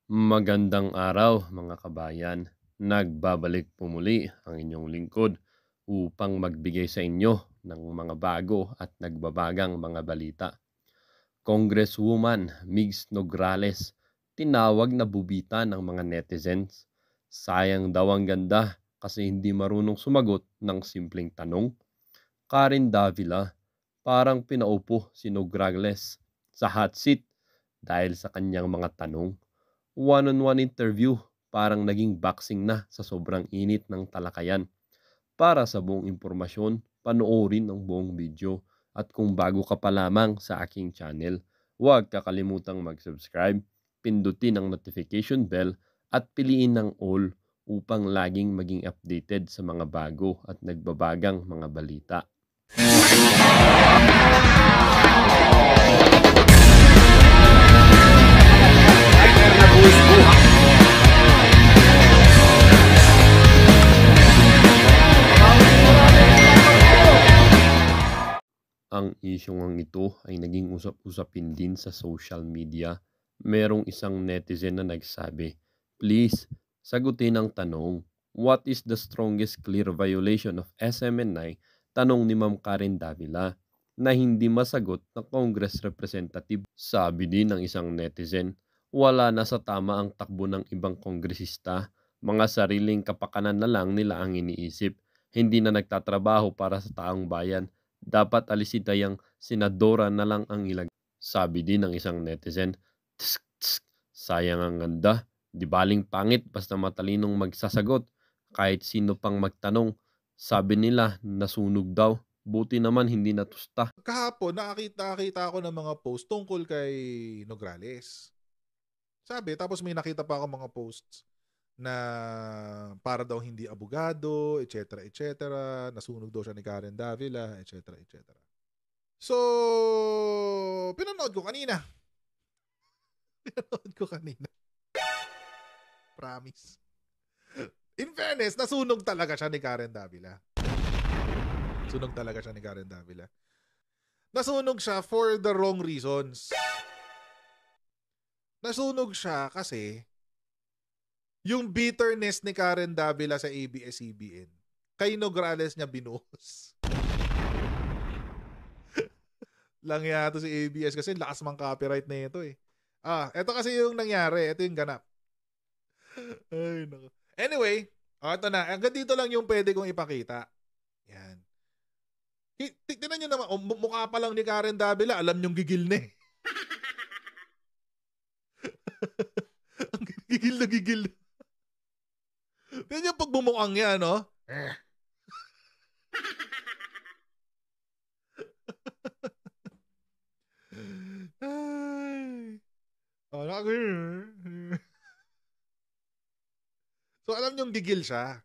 Magandang araw mga kabayan. Nagbabalik po muli ang inyong lingkod upang magbigay sa inyo ng mga bago at nagbabagang mga balita. Congresswoman Migs Nograles tinawag na bubita ng mga netizens. Sayang daw ang ganda kasi hindi marunong sumagot ng simpleng tanong. Karen Davila parang pinaupo si Nograles sa hot seat dahil sa kanyang mga tanong. One-on-one interview, parang naging boxing na sa sobrang init ng talakayan. Para sa buong impormasyon, panoorin ang buong video. At kung bago ka pa lamang sa aking channel, huwag kakalimutang mag-subscribe, pindutin ang notification bell at piliin ang all upang laging maging updated sa mga bago at nagbabagang mga balita. Ang isyong ito ay naging usap-usapin din sa social media. Merong isang netizen na nagsabi, "Please, sagutin ang tanong. What is the strongest clear violation of SMNI?" Tanong ni Ma'am Karen Davila na hindi masagot ng Congress representative. Sabi din ng isang netizen, wala na sa tama ang takbo ng ibang kongresista. Mga sariling kapakanan na lang nila ang iniisip. Hindi na nagtatrabaho para sa taong bayan. Dapat alisin yung senadora na lang ang ilag. Sabi din ng isang netizen, "Tsk, tsk, sayang ang ganda. Di baling pangit basta matalinong magsasagot. Kahit sino pang magtanong. Sabi nila nasunog daw. Buti naman hindi natusta." Kahapon, nakakita ako ng mga post tungkol kay Nograles. Sabi, tapos may nakita pa ako mga posts na para daw hindi abogado, etc. etc. Nasunog daw siya ni Karen Davila, etc. etc. So, pinanood ko kanina. Promise. In fairness, nasunog talaga siya ni Karen Davila. Nasunog siya for the wrong reasons. Nasunog siya kasi yung bitterness ni Karen Davila sa ABS-CBN, kay Nograles niya binuhos. Lang yata si ABS kasi lakas mang copyright na ito eh. Ito kasi yung nangyari. Ito yung ganap. Ay, naku. Anyway, ito na. Hanggang dito lang yung pwede kong ipakita. Yan. Tignan nyo naman, mukha pa lang ni Karen Davila, alam nyong gigil na eh. Gigil na gigil. Tignan yung pagbumukhang yan, no? So alam niyong gigil siya.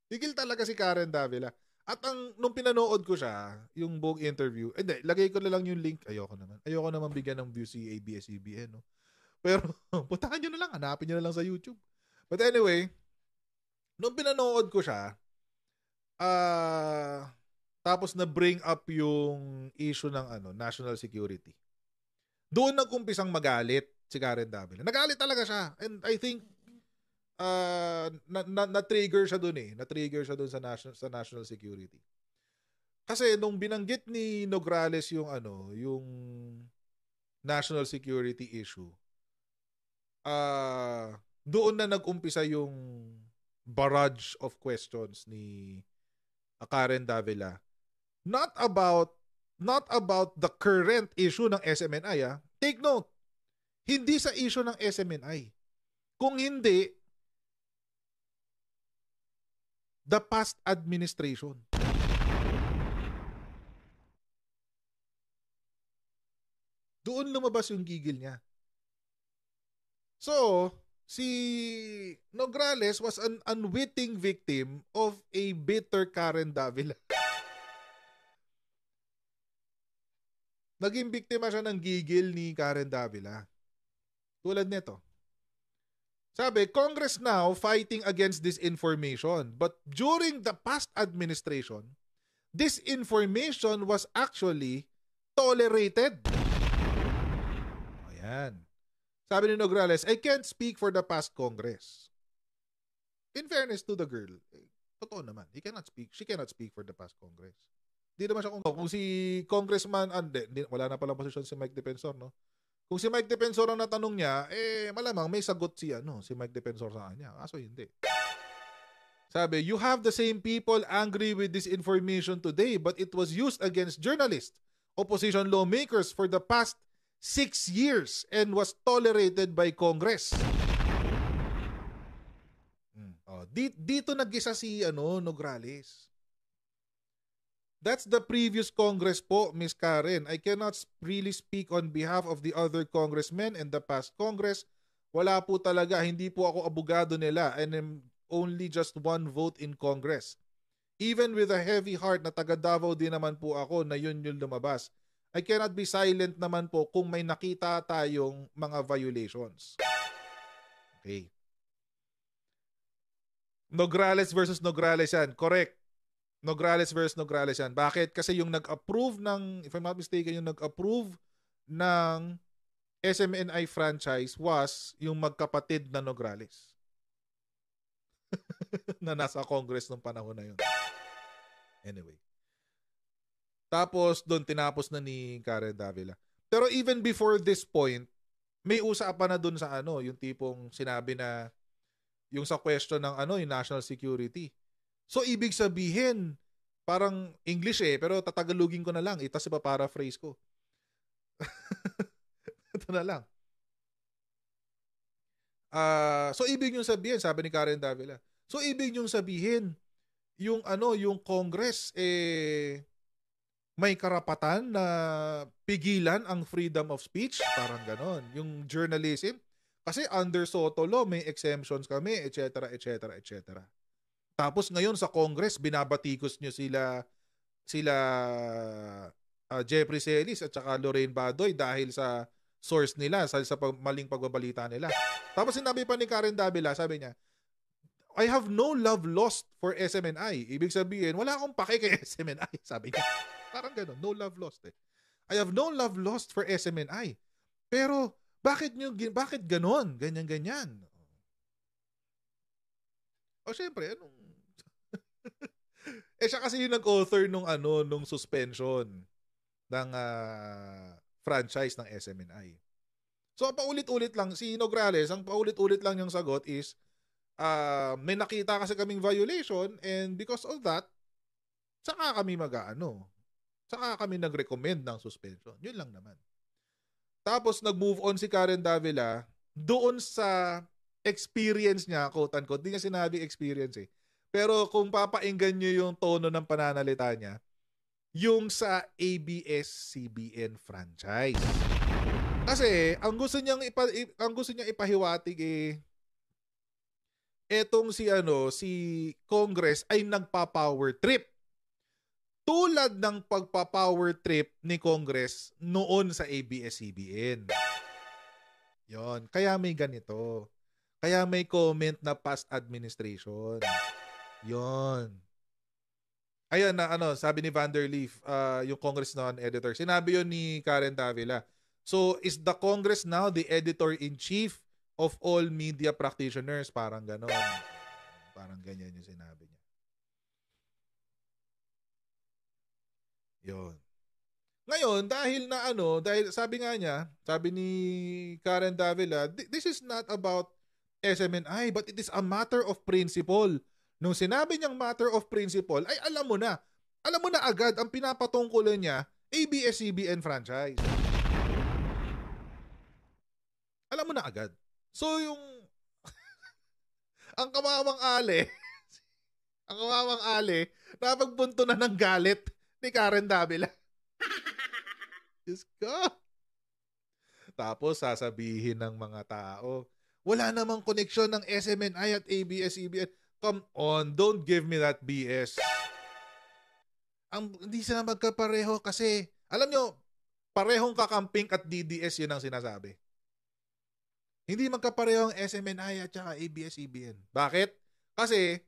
Gigil talaga si Karen Davila. At nung pinanood ko siya, yung buong interview, lagay ko na lang yung link. Ayoko naman bigyan ng view si ABS-CBN, no? Pero puntahan nyo na lang, hanapin nyo na lang sa YouTube. But anyway, nung pinanood ko siya, tapos na bring up yung issue ng national security. Doon nagkumpisang magalit si Karen Davila. Nagalit talaga siya. And I think na-trigger siya doon eh. Na-trigger siya doon sa national security. Kasi nung binanggit ni Nograles yung national security issue, doon na nag-umpisa yung barrage of questions ni Karen Davila. Not about the current issue ng SMNI. Take note, hindi sa issue ng SMNI. Kung hindi, the past administration. Doon lumabas yung gigil niya. So, si Nograles was an unwitting victim of a bitter Karen Davila. Naging biktima siya ng gigil ni Karen Davila. Tulad nito. Sabi, Congress now fighting against disinformation. But during the past administration, disinformation was actually tolerated. Ayan. Sabi ni Nograles, I can't speak for the past Congress. In fairness to the girl, totoo naman. She cannot speak for the past Congress. Hindi naman siya kung si Congressman, wala na palang posisyon si Mike Defensor, no? Kung si Mike Defensor ang natanong niya, malamang may sagot si Mike Defensor sa kanya. Kaso hindi. Sabi, you have the same people angry with this information today, but it was used against journalists, opposition lawmakers for the past 6 years and was tolerated by Congress. Dito nag-isa si Nograles. That's the previous Congress po, Miss Karen. I cannot really speak on behalf of the other congressmen and the past Congress. Wala po talaga. Hindi po ako abogado nila and I'm only just one vote in Congress. Even with a heavy heart na taga Davao din naman po ako na yun yung lumabas. I cannot be silent naman po kung may nakita tayong mga violations. Okay. Nograles versus Nograles yan. Correct. Nograles versus Nograles yan. Bakit? Kasi yung nag-approve ng, if I'm not mistaken, yung nag-approve ng SMNI franchise was yung magkapatid na Nograles. Na nasa Congress nung panahon na yun. Anyway. Tapos, doon tinapos na ni Karen Davila. Pero even before this point, may usapan na doon sa yung tipong sinabi na yung sa question ng yung national security. So, ibig sabihin, parang English pero tatagalogin ko na lang. Tapos ipa-paraphrase ko. Ito na lang. So, ibig yung sabihin, sabi ni Karen Davila. So, ibig yung sabihin, yung Congress, may karapatan na pigilan ang freedom of speech. Parang ganon. Yung journalism. Kasi under Soto Law, may exemptions kami, etc., etc., etc. Tapos ngayon sa Congress, binabatikos nyo sila Jeffrey Celis at saka Lorraine Badoy dahil sa source nila, sa maling pagbabalita nila. Tapos sinabi pa ni Karen Davila, sabi niya, I have no love lost for SMNI. Ibig sabihin, wala akong pake kay SMNI, sabi niya. Parang gano'n, no love lost I have no love lost for SMNI. Pero, bakit gano'n? Ganyan. O syempre, siya kasi yung nag-author nung suspension ng franchise ng SMNI. So, paulit-ulit lang, si Nograles, ang paulit-ulit lang yung sagot is, may nakita kasi kaming violation and because of that, saka kami saka kami nag-recommend ng suspension. Yun lang naman. Tapos, nag-move on si Karen Davila doon sa experience niya, quote-unquote. Hindi niya sinabi experience Pero kung papainggan nyo yung tono ng pananalita niya, yung sa ABS-CBN franchise. Kasi ang gusto niyang ipahiwatig etong si Congress ay nagpa-power trip. Tulad ng pagpa-power trip ni Congress noon sa ABS-CBN. Yon, kaya may ganito. Kaya may comment na past administration. Yon. Ayan na sabi ni Vanderleaf, yung Congress non-editor. Sinabi yun ni Karen Davila. So, is the Congress now the editor-in-chief of all media practitioners? Parang ganon. Parang ganyan yung sinabi niya. Yon. Ngayon, dahil sabi ni Karen Davila, this is not about SMNI, but it is a matter of principle. Nung sinabi niyang matter of principle, ay alam mo na agad ang pinapatungkulan niya, ABS-CBN franchise. Alam mo na agad. So yung ang kamawang ale, napagbunto na ng galit ni Karen Davila. Diyos ko. Tapos sasabihin ng mga tao, wala namang koneksyon ng SMNI at ABS-CBN. Come on, don't give me that BS. Hindi sila magkapareho kasi, alam nyo, parehong kakamping at DDS yun ang sinasabi. Hindi magkapareho ang SMNI at saka ABS-CBN. Bakit? Kasi,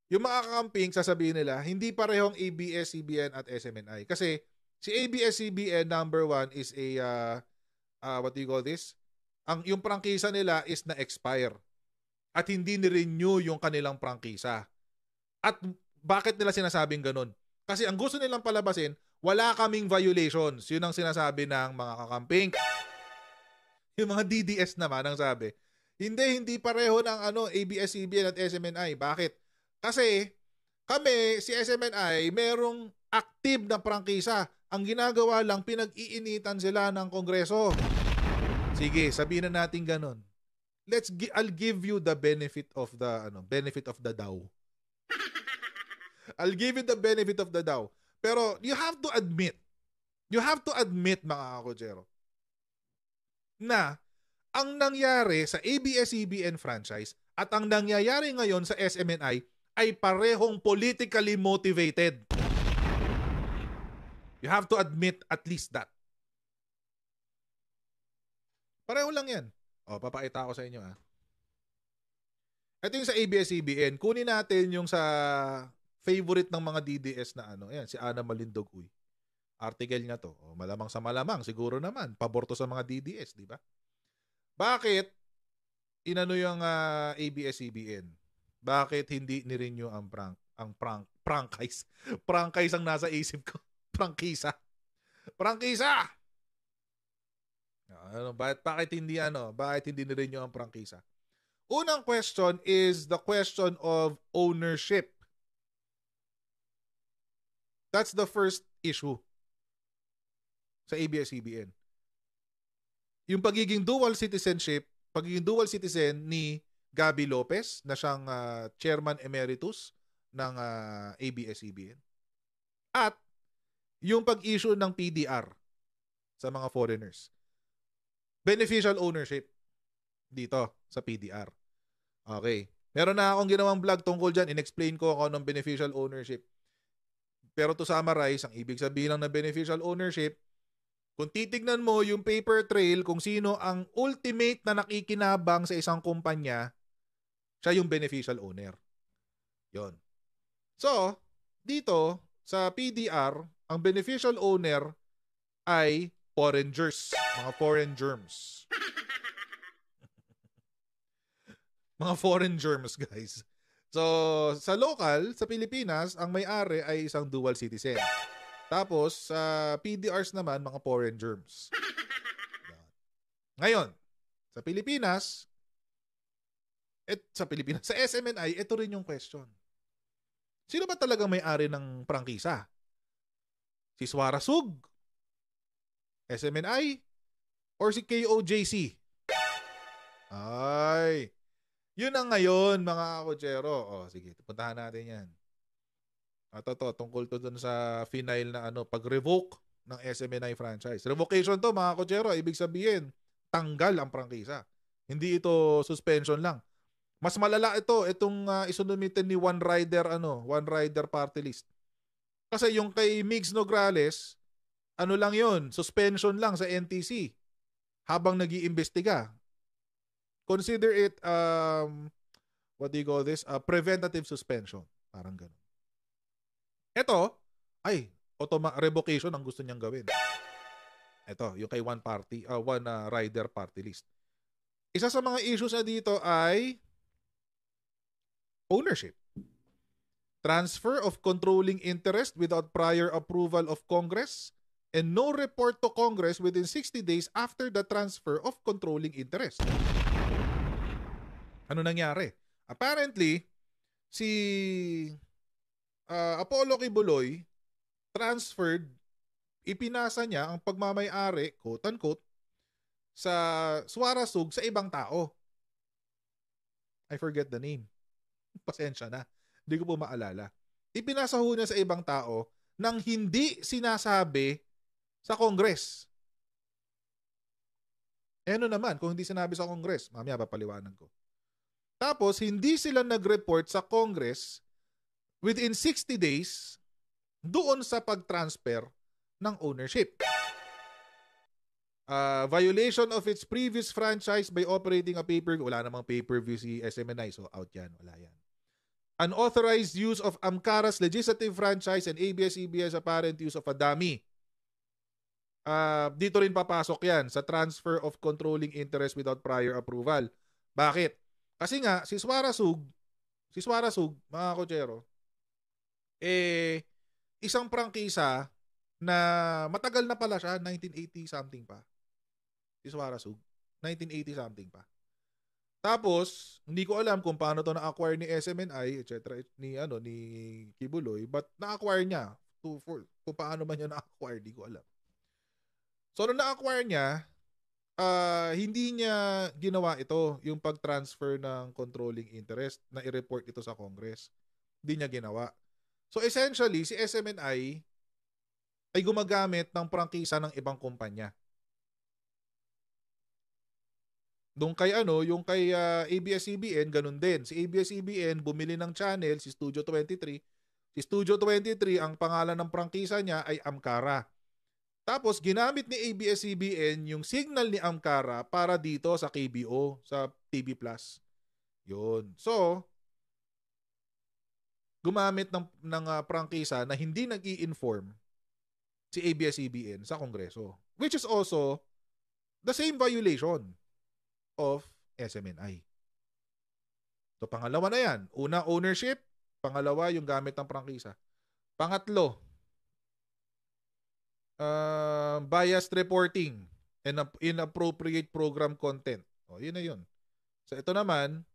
yung mga kakamping, sasabihin nila, hindi parehong ABS-CBN at SMNI. Kasi, si ABS-CBN number 1 is a, what do you call this? yung prangkisa nila is na-expire at hindi ni-renew yung kanilang prangkisa. At bakit nila sinasabing ganun? Kasi ang gusto nilang palabasin, wala kaming violations. Yun ang sinasabi ng mga kakamping. Yung mga DDS naman ang sabi, hindi pareho ng ABS-CBN at SMNI. Bakit? Kasi kami, si SMNI, merong active na prangkisa. Ang ginagawa lang, pinag-iinitan sila ng Kongreso. Sige, sabihin na natin ganun. I'll give you the benefit of the doubt. I'll give you the benefit of the doubt. Pero you have to admit mga kakotsero, na ang nangyari sa ABS-CBN franchise at ang nangyayari ngayon sa SMNI ay parehong politically motivated. You have to admit at least that. Pareho lang yan. Papakita ko sa inyo Ito yung sa ABS-CBN. Kunin natin yung sa favorite ng mga DDS na Ayan, si Ana Malindogoy. Article niya to. Malamang sa malamang, siguro naman. Pabor to sa mga DDS, di ba? Bakit inano yung ABS-CBN? Bakit hindi ni-renew ang prangkise? Prangkise ang nasa isip ko. Prangkisa! Bakit hindi ni-renew ang prangkisa? Unang question is the question of ownership. That's the first issue sa ABS-CBN. Yung pagiging dual citizen ni Gabby Lopez na siyang chairman emeritus ng ABS-CBN. At yung pag-issue ng PDR sa mga foreigners. Beneficial ownership dito sa PDR. Okay. Meron na akong ginawang vlog tungkol dyan. In-explain ko kung anong beneficial ownership. Pero to summarize, ang ibig sabihin lang na beneficial ownership, kung titignan mo yung paper trail kung sino ang ultimate na nakikinabang sa isang kumpanya, siya yung beneficial owner. Yon. So, dito sa PDR, ang beneficial owner ay foreigners, mga foreign germs. Mga foreign germs, guys. So, sa local, sa Pilipinas, ang may-ari ay isang dual citizen. Tapos, sa PDRs naman, mga foreign germs. Ngayon, sa Pilipinas, sa SMNI, ito rin yung question. Sino ba talagang may-ari ng prangkisa? Si Suarasug? SMNI? Or si KOJC? Ay, yun ang ngayon, mga kakotsero. Sige, puntahan natin yan. Tungkol to dun sa final na pag-revoke ng SMNI franchise. Revocation to, mga kakotsero, ibig sabihin, tanggal ang prangkisa. Hindi ito suspension lang. Mas malala itong isunumitin ni One Rider Party List. Kasi yung kay Migs Nograles, lang yun, suspension lang sa NTC habang nag-iimbestiga. Consider it, what do you call this? Preventative suspension. Parang ganun. Ito, revocation ang gusto niyang gawin. Ito, yung kay One Rider Party List. Isa sa mga issues na dito ay ownership. Transfer of controlling interest without prior approval of Congress and no report to Congress within 60 days after the transfer of controlling interest. Ano nangyari? Apparently, si Apollo Kibuloy transferred, ipinasa niya ang pagmamay-ari, quote-unquote, sa Suarasug sa ibang tao. I forget the name. Pasensya na. Hindi ko po maalala. Ipinasa ho niya sa ibang tao nang hindi sinasabi sa Congress. Ano naman kung hindi sinabi sa Congress? Mamaya papaliwanan ko. Tapos, hindi sila nag-report sa Congress within 60 days doon sa pag-transfer ng ownership. Violation of its previous franchise by operating a pay-per-view. Wala namang pay-per-view si SMNI, so out yan. Wala yan. Unauthorized use of Amcara's legislative franchise and ABS-CBN's apparent use of a dummy. dito rin papasok yan sa transfer of controlling interest without prior approval. Bakit? Kasi nga, si Suarasug, mga kotsero, isang prangkisa na matagal na pala siya, 1980 something pa. Si Suarasug, 1980 something pa. Tapos, hindi ko alam kung paano to na-acquire ni SMNI, etc. ni Kibuloy, but na-acquire niya kung paano man niya na-acquire, di ko alam. So, nung na-acquire niya, hindi niya ginawa ito, yung pag-transfer ng controlling interest na i-report ito sa Congress. Hindi niya ginawa. So, essentially, si SMNI ay gumagamit ng prangkisa ng ibang kumpanya. Yung kay ABS-CBN, ganun din. Si ABS-CBN bumili ng channel, si Studio 23. Si Studio 23, ang pangalan ng prangkisa niya ay Amcara. Tapos, ginamit ni ABS-CBN yung signal ni Amcara para dito sa KBO, sa TV Plus. Yun. So, gumamit ng prangkisa na hindi nag-i-inform si ABS-CBN sa Kongreso. Which is also the same violation of SMNI. So, pangalawa na yan. Una, ownership. Pangalawa, yung gamit ng prangkisa. Pangatlo, biased reporting and inappropriate program content. O, yun na yun. So, ito naman,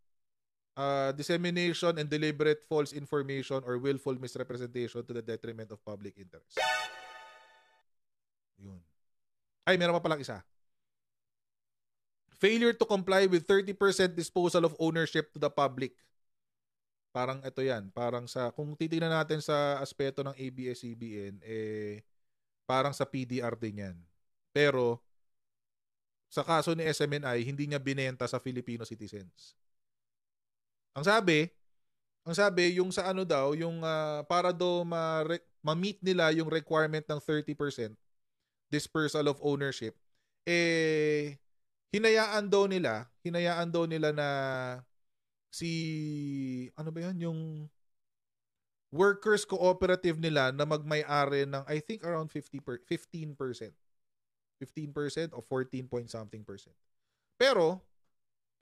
dissemination and deliberate false information or willful misrepresentation to the detriment of public interest. Yun. Ay, meron pa palang isa. Failure to comply with 30% disposal of ownership to the public. Parang ito yan. Parang kung titingnan natin sa aspeto ng ABS-CBN, parang sa PDR din yan. Pero, sa kaso ni SMNI, hindi niya binenta sa Filipino citizens. Ang sabi, yung sa yung para daw ma-meet nila yung requirement ng 30% dispersal of ownership, hinayaan daw nila na yung workers cooperative nila na magmay-ari ng I think around 15% o 14 point something percent. Pero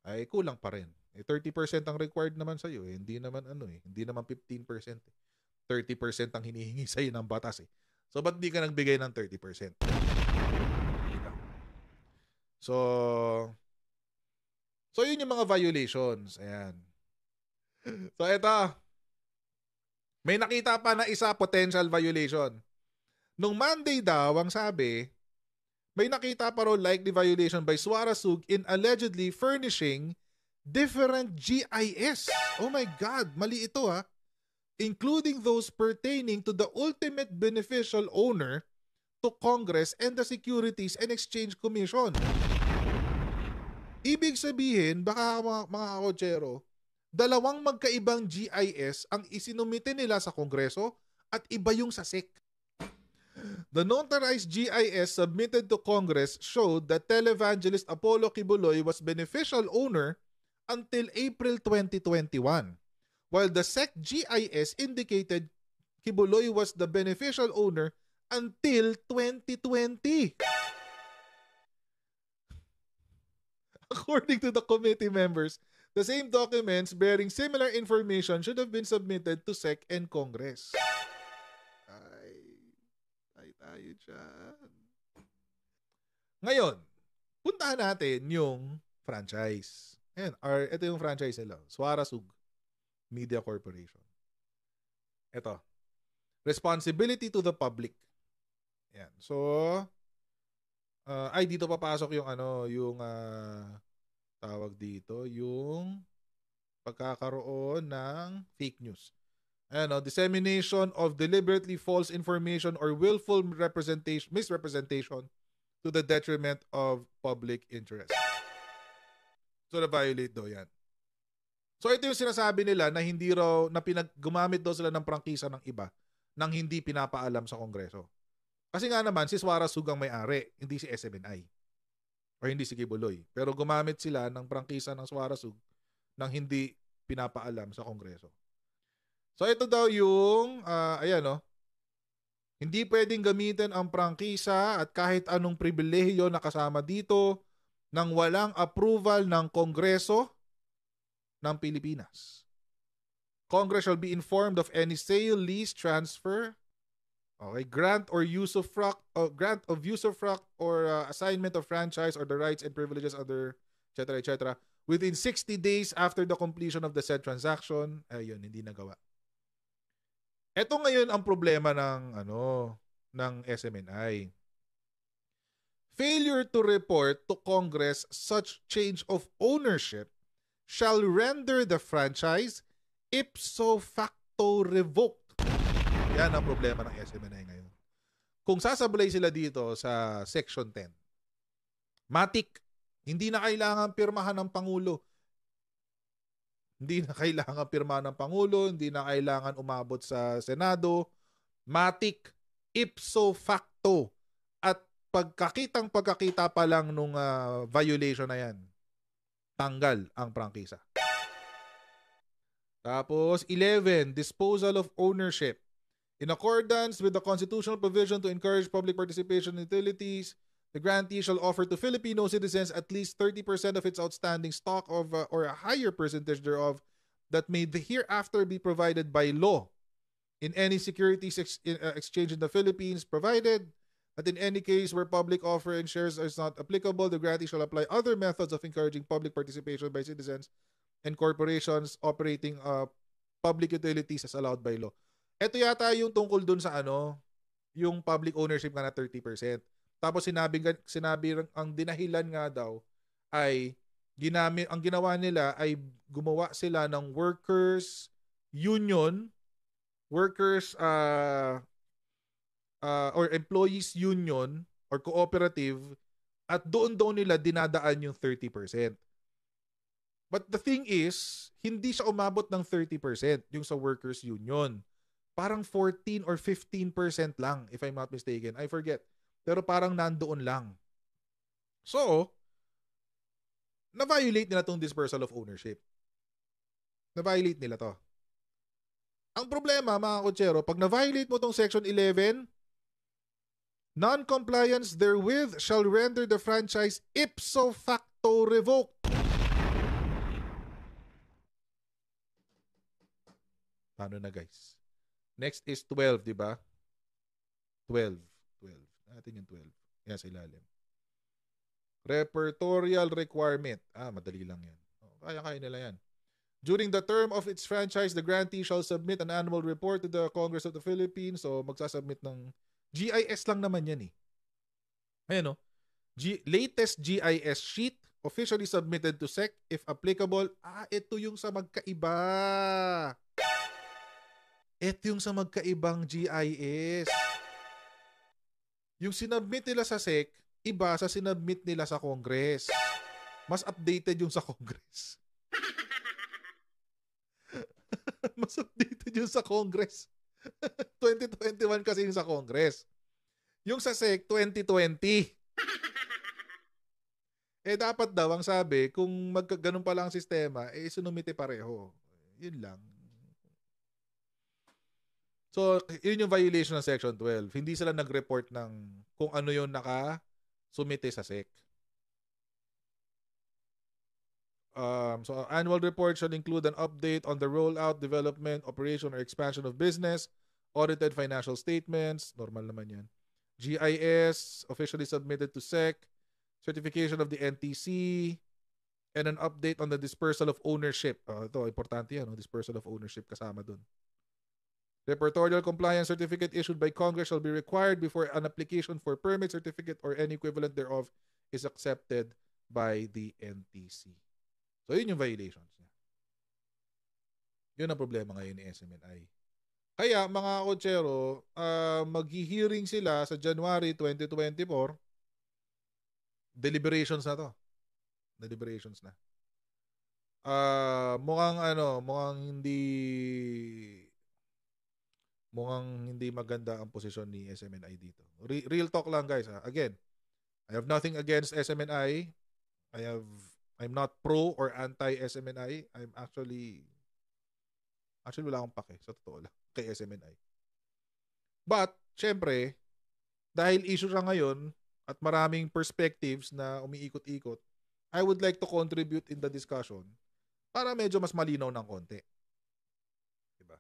ay kulang pa rin. 30% ang required naman sa iyo, hindi naman hindi naman 15%. 30% ang hinihingi sa iyo ng batas . So ba't di ka nagbigay ng 30%? So yun yung mga violations. Ayan. So eto. May nakita pa na isa potential violation. Nung Monday daw, ang sabi, may nakita pa raw likely violation by Suarasug in allegedly furnishing different GIS. Oh my God, mali ito including those pertaining to the ultimate beneficial owner to Congress and the Securities and Exchange Commission. Ibig sabihin, baka mga kotsero, dalawang magkaibang GIS ang isinumite nila sa Kongreso at iba yung sa SEC. The notarized GIS submitted to Congress showed that televangelist Apollo Kibuloy was beneficial owner until April 2021, while the SEC GIS indicated Kibuloy was the beneficial owner until 2020. According to the committee members, the same documents bearing similar information should have been submitted to SEC and Congress. Ay tayo dyan. Ngayon, puntahan natin yung franchise. Ayan, ito yung franchise nila. Suarasug Media Corporation. Ito. Responsibility to the public. Ayan. So, dito papasok yung tawag dito, yung pagkakaroon ng fake news. Dissemination of deliberately false information or willful misrepresentation to the detriment of public interest. So, na-violate daw yan. So, ito yung sinasabi nila na hindi raw, na gumamit daw sila ng prangkisa ng iba nang hindi pinapaalam sa Kongreso. Kasi nga naman, si Suarasug ang may-ari, hindi si SMNI. O hindi si Kibuloy. Pero gumamit sila ng prangkisa ng Suarasug nang hindi pinapaalam sa Kongreso. So ito daw yung, Hindi pwedeng gamitin ang prangkisa at kahit anong pribilehiyo na kasama dito nang walang approval ng Kongreso ng Pilipinas. Congress shall be informed of any sale, lease, transfer, okay, grant of usufruct or assignment of franchise or the rights and privileges under etc. within 60 days after the completion of the said transaction. Ayun, hindi nagawa. Ito ngayon ang problema ng SMNI. Failure to report to Congress such change of ownership shall render the franchise ipso facto revoked. Yan ang problema ng SMNI ngayon. Kung sasablay sila dito sa Section 10, matik, hindi na kailangan pirmahan ng Pangulo. Hindi na kailangan pirmahan ng Pangulo, hindi na kailangan umabot sa Senado. Matik, ipso facto. At pagkakita pa lang nung violation na yan, tanggal ang prangkisa. Tapos, 11, disposal of ownership. In accordance with the constitutional provision to encourage public participation in utilities, the grantee shall offer to Filipino citizens at least 30% of its outstanding stock of or a higher percentage thereof that may hereafter be provided by law in any securities exchange in the Philippines, provided that in any case where public offering shares is not applicable, the grantee shall apply other methods of encouraging public participation by citizens and corporations operating public utilities as allowed by law. Ito yata yung tungkol dun sa yung public ownership nga na 30%. Tapos sinabi ang dinahilan nga daw ay ang ginawa nila ay gumawa sila ng workers union, workers or employees union or cooperative, at doon nila dinadaan yung 30%. But the thing is, hindi siya umabot ng 30% yung sa workers union. Parang 14 or 15% lang, if I'm not mistaken. I forget. Pero parang nandoon lang. So, na-violate nila tong dispersal of ownership. Na-violate nila to. Ang problema, mga kutsero, pag na-violate mo tong Section 11, non-compliance therewith shall render the franchise ipso facto revoked. Paano na, guys? Next is 12, di ba? 12. Natin yung 12. Yan sa ilalim. Repertorial requirement. Madali lang yan. Kaya nila yan. During the term of its franchise, the grantee shall submit an annual report to the Congress of the Philippines. So, magsasubmit ng GIS lang naman yan eh. Ayan o. Latest GIS sheet officially submitted to SEC if applicable. Ito yung sa magkaiba. Ito yung sa magkaibang GIS. Yung sinubmit nila sa SEC, iba sa sinubmit nila sa Congress. Mas updated yung sa Congress. Mas updated yung sa Congress. 2021 kasi yung sa Congress. Yung sa SEC, 2020. Dapat daw, ang sabi, kung ganun pala ang sistema, sinumite pareho. Yun lang. So, yun yung violation ng Section 12. Hindi sila nag-report ng kung ano yung naka-sumite sa SEC. So, annual report should include an update on the rollout, development, operation, or expansion of business, audited financial statements, normal naman yan, GIS, officially submitted to SEC, certification of the NTC, and an update on the dispersal of ownership. Ito, importante yan, dispersal of ownership kasama dun. Repertorial compliance certificate issued by Congress shall be required before an application for permit certificate or any equivalent thereof is accepted by the NTC. So, yun yung violations niya. Yun ang problema ngayon ni SMNI. Kaya, mga kotsero, maghi-hearing sila sa January 2024. Deliberations na to. Deliberations na. Mukhang hindi maganda ang posisyon ni SMNI dito. Real talk lang, guys. Again, I have nothing against SMNI. I'm not pro or anti-SMNI. I'm actually wala akong pake, sa totoo lang, kay SMNI. But, syempre, dahil issue siya ngayon at maraming perspectives na umiikot-ikot, I would like to contribute in the discussion para medyo mas malinaw ng konti. Diba?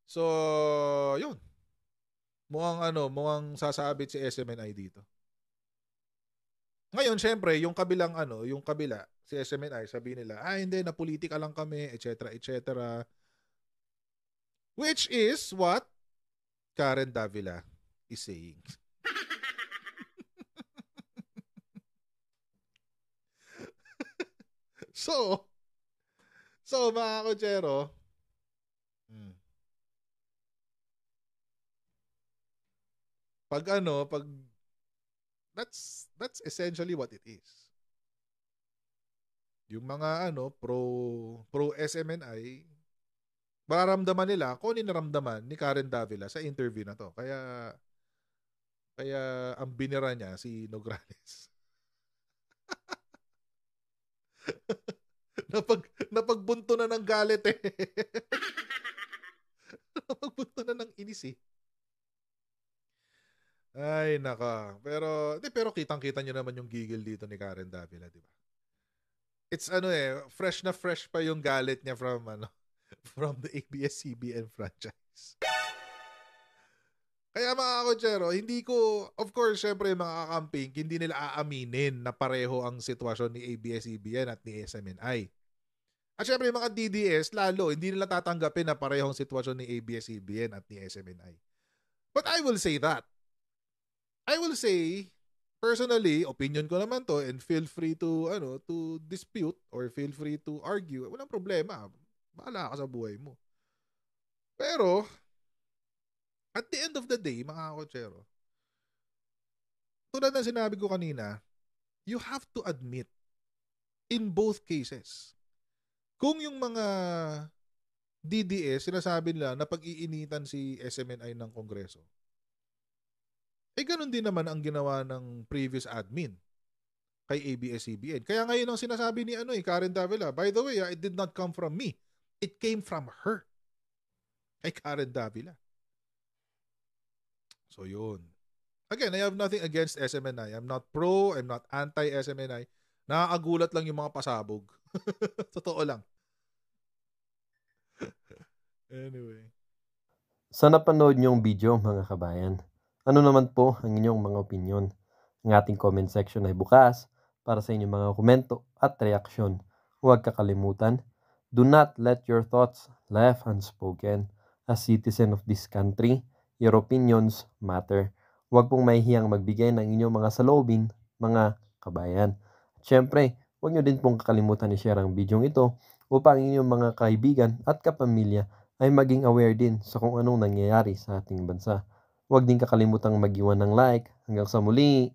So, yun. Mukhang sasabit si SMNI dito. Ngayon, syempre, yung kabila, si SMNI, sabi nila, hindi, na politika lang kami, etc., etc. Which is what Karen Davila is saying. So, mga kotsero, pag that's essentially what it is. Yung mga pro SMNI, mararamdaman nila kung ano naramdaman ni Karen Davila sa interview na to. Kaya ang binira niya si Nograles. Napagbunto na ng galit eh. Napagbunto na ng inis eh. Ay, naka. Pero kitang-kita nyo naman yung gigil dito ni Karen Davila, di ba? It's fresh na fresh pa yung galit niya from the ABS-CBN franchise. Kaya mga kotsero, of course, syempre mga kakamping, hindi nila aaminin na pareho ang sitwasyon ni ABS-CBN at ni SMNI. At syempre mga DDS, lalo, hindi nila tatanggapin na parehong sitwasyon ni ABS-CBN at ni SMNI. But I will say that. I will say, personally, opinion ko naman to, and feel free to dispute or feel free to argue. Walang problema. Bahala ka sa buhay mo. Pero, at the end of the day, mga kotsero, tulad ng sinabi ko kanina, you have to admit, in both cases, kung yung mga DDS, sinasabi nila na pag-iinitan si SMNI ng Kongreso, ganun din naman ang ginawa ng previous admin kay ABS-CBN. Kaya ngayon ang sinasabi ni Karen Davila, by the way, it did not come from me. It came from her. Kay Karen Davila. So yun. Again, I have nothing against SMNI. I'm not pro, I'm not anti-SMNI. Nakakagulat lang yung mga pasabog. Totoo lang. Anyway. Sa napanood niyong video mga kabayan, ano naman po ang inyong mga opinion? Ang ating comment section ay bukas para sa inyong mga komento at reaksyon. Huwag kakalimutan, do not let your thoughts left unspoken. As citizen of this country, your opinions matter. Huwag pong mahihiyang magbigay ng inyong mga saloobin, mga kabayan. At syempre, huwag nyo din pong kakalimutan i-share ang video ito upang inyong mga kaibigan at kapamilya ay maging aware din sa kung anong nangyayari sa ating bansa. Huwag din kakalimutang mag-iwan ng like. Hanggang sa muli!